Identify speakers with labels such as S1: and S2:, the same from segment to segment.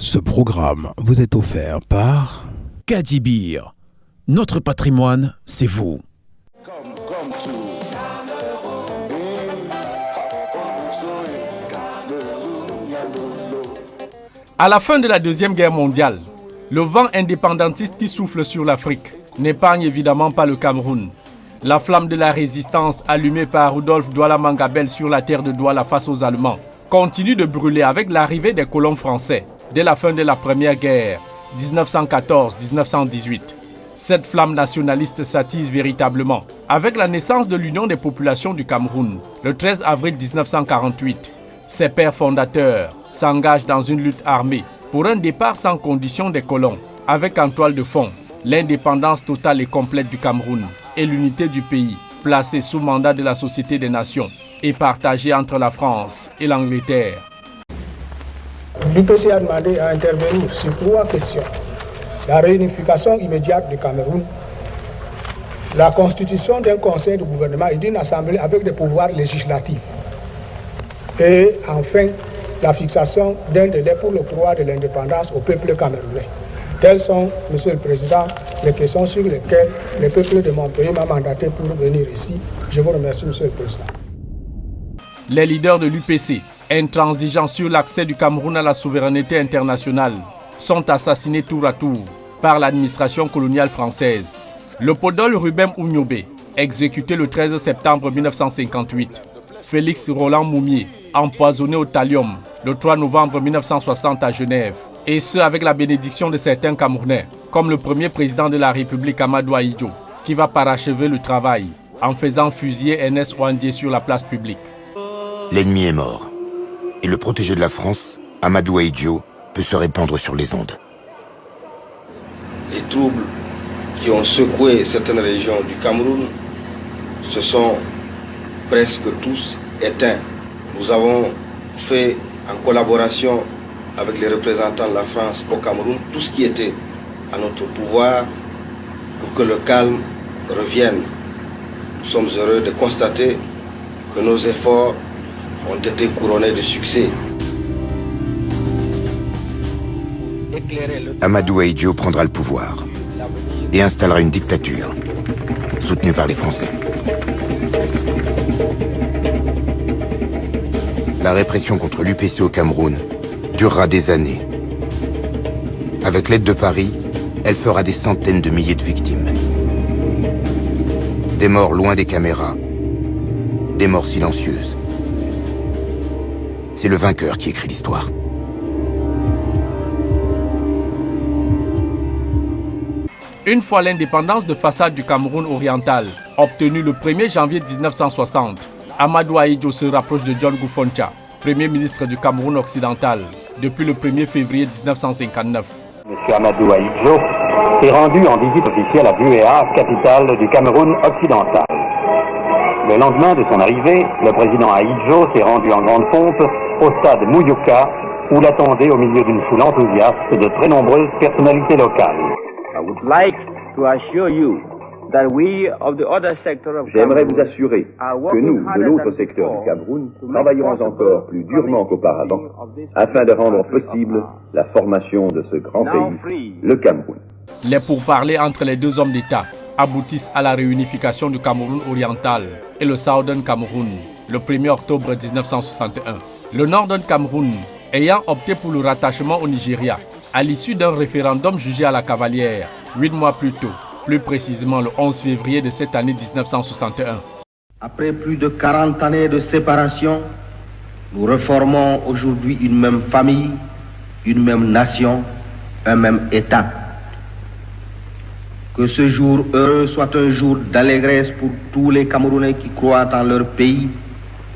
S1: Ce programme vous est offert par
S2: Kadibir. Notre patrimoine, c'est vous.
S3: À la fin de la Deuxième Guerre mondiale, le vent indépendantiste qui souffle sur l'Afrique n'épargne évidemment pas le Cameroun. La flamme de la résistance allumée par Rudolf Douala Mangabel sur la terre de Douala face aux Allemands continue de brûler avec l'arrivée des colons français dès la fin de la Première Guerre, 1914-1918. Cette flamme nationaliste s'attise véritablement avec la naissance de l'Union des populations du Cameroun, le 13 avril 1948. Ses pères fondateurs s'engagent dans une lutte armée pour un départ sans condition des colons, avec en toile de fond l'indépendance totale et complète du Cameroun et l'unité du pays, placée sous mandat de la Société des Nations et partagée entre la France et l'Angleterre.
S4: L'UPC a demandé à intervenir sur 3 questions. La réunification immédiate du Cameroun, la constitution d'un conseil de gouvernement et d'une assemblée avec des pouvoirs législatifs, et enfin la fixation d'un délai pour l'octroi de l'indépendance au peuple camerounais. Telles sont, Monsieur le Président, les questions sur lesquelles le peuple de mon pays m'a mandaté pour venir ici. Je vous remercie, Monsieur le Président.
S3: Les leaders de l'UPC, intransigeants sur l'accès du Cameroun à la souveraineté internationale, sont assassinés tour à tour par l'administration coloniale française. Le podole Ruben Ouniobé, exécuté le 13 septembre 1958. Félix Roland Moumié, empoisonné au thallium le 3 novembre 1960 à Genève. Et ce avec la bénédiction de certains Camerounais, comme le premier président de la République Amadou Ahidjo, qui va parachever le travail en faisant fusiller Ernest Ouandié sur la place publique.
S5: L'ennemi est mort. Et le protégé de la France, Amadou Ahidjo, peut se répandre sur les ondes.
S6: Les troubles qui ont secoué certaines régions du Cameroun se sont presque tous éteints. Nous avons fait, en collaboration avec les représentants de la France au Cameroun, tout ce qui était à notre pouvoir pour que le calme revienne. Nous sommes heureux de constater que nos efforts ont été couronnés de succès.
S5: Amadou Ahidjo prendra le pouvoir et installera une dictature soutenue par les Français. La répression contre l'UPC au Cameroun durera des années. Avec l'aide de Paris, elle fera des centaines de milliers de victimes. Des morts loin des caméras, des morts silencieuses. C'est le vainqueur qui écrit l'histoire.
S3: Une fois l'indépendance de façade du Cameroun oriental obtenue le 1er janvier 1960, Amadou Ahidjo se rapproche de John Goufoncha, Premier ministre du Cameroun occidental, depuis le 1er février 1959.
S7: M. Amadou Ahidjo s'est rendu en visite officielle à Buéa, capitale du Cameroun occidental. Le lendemain de son arrivée, le président Ahidjo s'est rendu en grande pompe au stade Mouyouka, où l'attendaient au milieu d'une foule enthousiaste de très nombreuses personnalités locales.
S8: J'aimerais vous assurer que nous, de l'autre secteur du Cameroun, travaillerons encore plus durement qu'auparavant afin de rendre possible la formation de ce grand pays, le Cameroun.
S3: Les pourparlers entre les deux hommes d'État aboutissent à la réunification du Cameroun oriental et le Southern Cameroun le 1er octobre 1961. Le Northern Cameroun ayant opté pour le rattachement au Nigeria à l'issue d'un référendum jugé à la cavalière 8 mois plus tôt, plus précisément le 11 février de cette année 1961.
S9: Après plus de 40 années de séparation, nous reformons aujourd'hui une même famille, une même nation, un même État. Que ce jour heureux soit un jour d'allégresse pour tous les Camerounais qui croient en leur pays,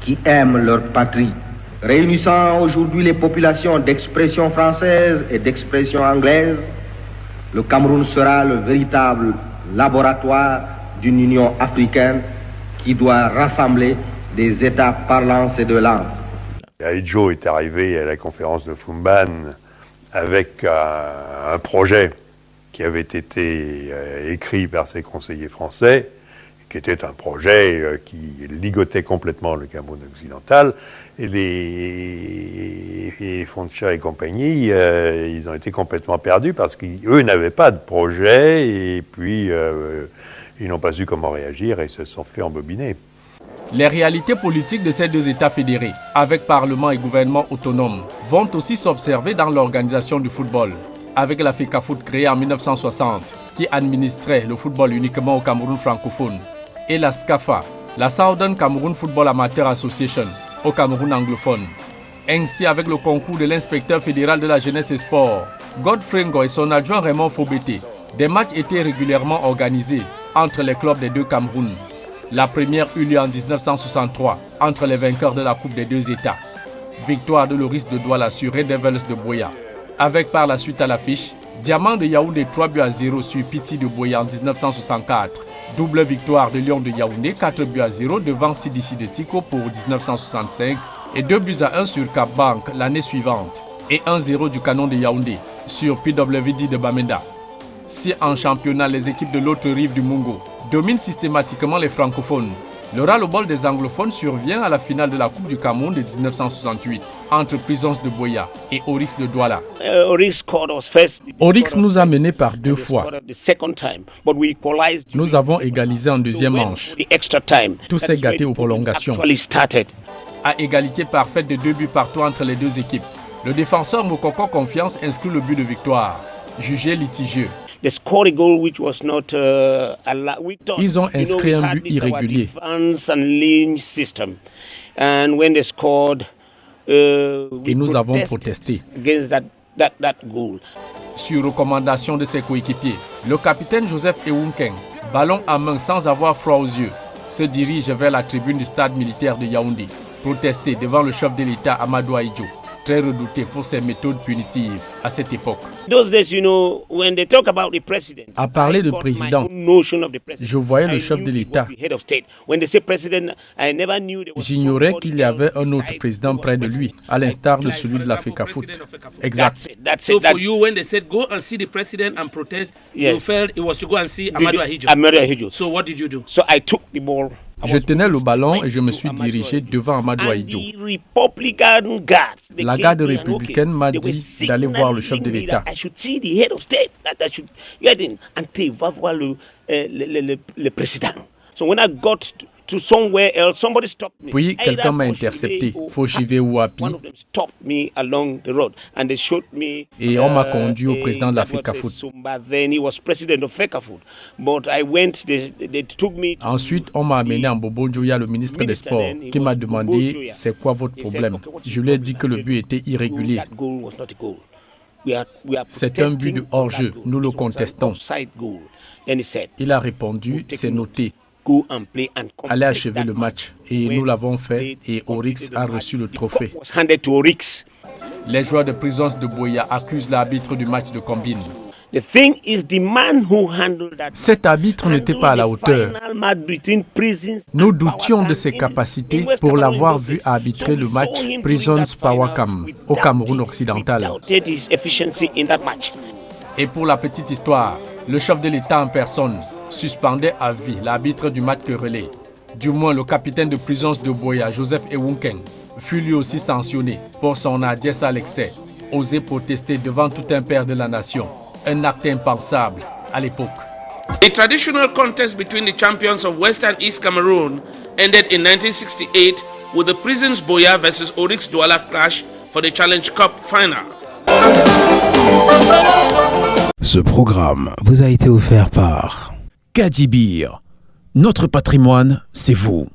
S9: qui aiment leur patrie. Réunissant aujourd'hui les populations d'expression française et d'expression anglaise, le Cameroun sera le véritable laboratoire d'une union africaine qui doit rassembler des États parlants ces deux langues.
S10: Ahidjo est arrivé à la conférence de Fumban avec un projet qui avait été écrit par ses conseillers français, qui était un projet qui ligotait complètement le Cameroun occidental. Et les Foncha et compagnie, ils ont été complètement perdus parce qu'eux n'avaient pas de projet et puis ils n'ont pas su comment réagir et se sont fait embobiner.
S3: Les réalités politiques de ces deux États fédérés, avec Parlement et gouvernement autonome, vont aussi s'observer dans l'organisation du football, avec la FECAFOOT créée en 1960, qui administrait le football uniquement au Cameroun francophone, et la SCAFA, la Southern Cameroon Football Amateur Association, au Cameroun anglophone. Ainsi, avec le concours de l'inspecteur fédéral de la jeunesse et sport, Godfrey Ngo et son adjoint Raymond Fobete, des matchs étaient régulièrement organisés entre les clubs des deux Camerouns. La première eut lieu en 1963 entre les vainqueurs de la Coupe des deux États. Victoire de Loris de Douala sur Red Devils de Buea. Avec par la suite à l'affiche, Diamant de Yaoundé 3-0 sur Piti de Buea en 1964. Double victoire de Lion de Yaoundé 4-0 devant CDC de Tico pour 1965 et 2-1 sur Cap Bank l'année suivante et 1-0 du Canon de Yaoundé sur PWD de Bamenda. Si en championnat les équipes de l'autre rive du Mungo dominent systématiquement les francophones, le ras-le-bol des anglophones survient à la finale de la Coupe du Cameroun de 1968 entre Prisons de Buea et Oryx de Douala. Oryx nous a menés par 2 fois. Nous avons égalisé en deuxième manche. Tout s'est gâté aux prolongations. À égalité parfaite de 2 buts partout entre les deux équipes, le défenseur Mokoko Confiance inscrit le but de victoire, jugé litigieux. Ils ont inscrit un but irrégulier. Et nous avons protesté. Sur recommandation de ses coéquipiers, le capitaine Joseph Ewunkeng, ballon à main sans avoir froid aux yeux, se dirige vers la tribune du stade militaire de Yaoundé, protester devant le chef de l'État Amadou Ahidjo, très redouté pour ses méthodes punitives à cette époque. À parler de président, je voyais le chef de l'État. J'ignorais qu'il y avait un autre président près de lui, à l'instar de celui de la FECAFOOT. Exact.
S11: So for you, when they said go and see the president and protest, you felt it was to go and see Amadou Ahidjo. So what did you do?
S12: So I took the ball.
S3: Je tenais le ballon et je me suis dirigé devant Amadou Ahidjo. La garde républicaine m'a dit d'aller voir le chef de l'État. Puis quelqu'un m'a intercepté, Foshive Ouapi, et on m'a conduit au président de la FECAFOOT. Ensuite, on m'a amené en Bobo Djoya, le ministre des Sports, qui m'a demandé « C'est quoi votre problème ?» Je lui ai dit que le but était irrégulier. C'est un but de hors-jeu, nous le contestons. Il a répondu « C'est noté. » Allait achever le match et nous l'avons fait et Oryx a reçu le trophée. Les joueurs de Prisons de Buea accusent l'arbitre du match de combine. Cet arbitre n'était pas à la hauteur. Nous doutions de ses capacités pour l'avoir vu arbitrer le match Prisons Pawakam au Cameroun occidental. Et pour la petite histoire, le chef de l'État en personne suspendait à vie l'arbitre du match querellé. Du moins, le capitaine de Prisons de Buea, Joseph Ewunkeng, fut lui aussi sanctionné pour son hardiesse à l'excès, oser protester devant tout un père de la nation, un acte impensable à l'époque.
S11: A traditional contest between the champions of West and East Cameroon ended in 1968 with the Prisons Buea versus Oryx Douala clash for the Challenge Cup final.
S1: Ce programme vous a été offert par
S2: Kadjibir, notre patrimoine, c'est vous.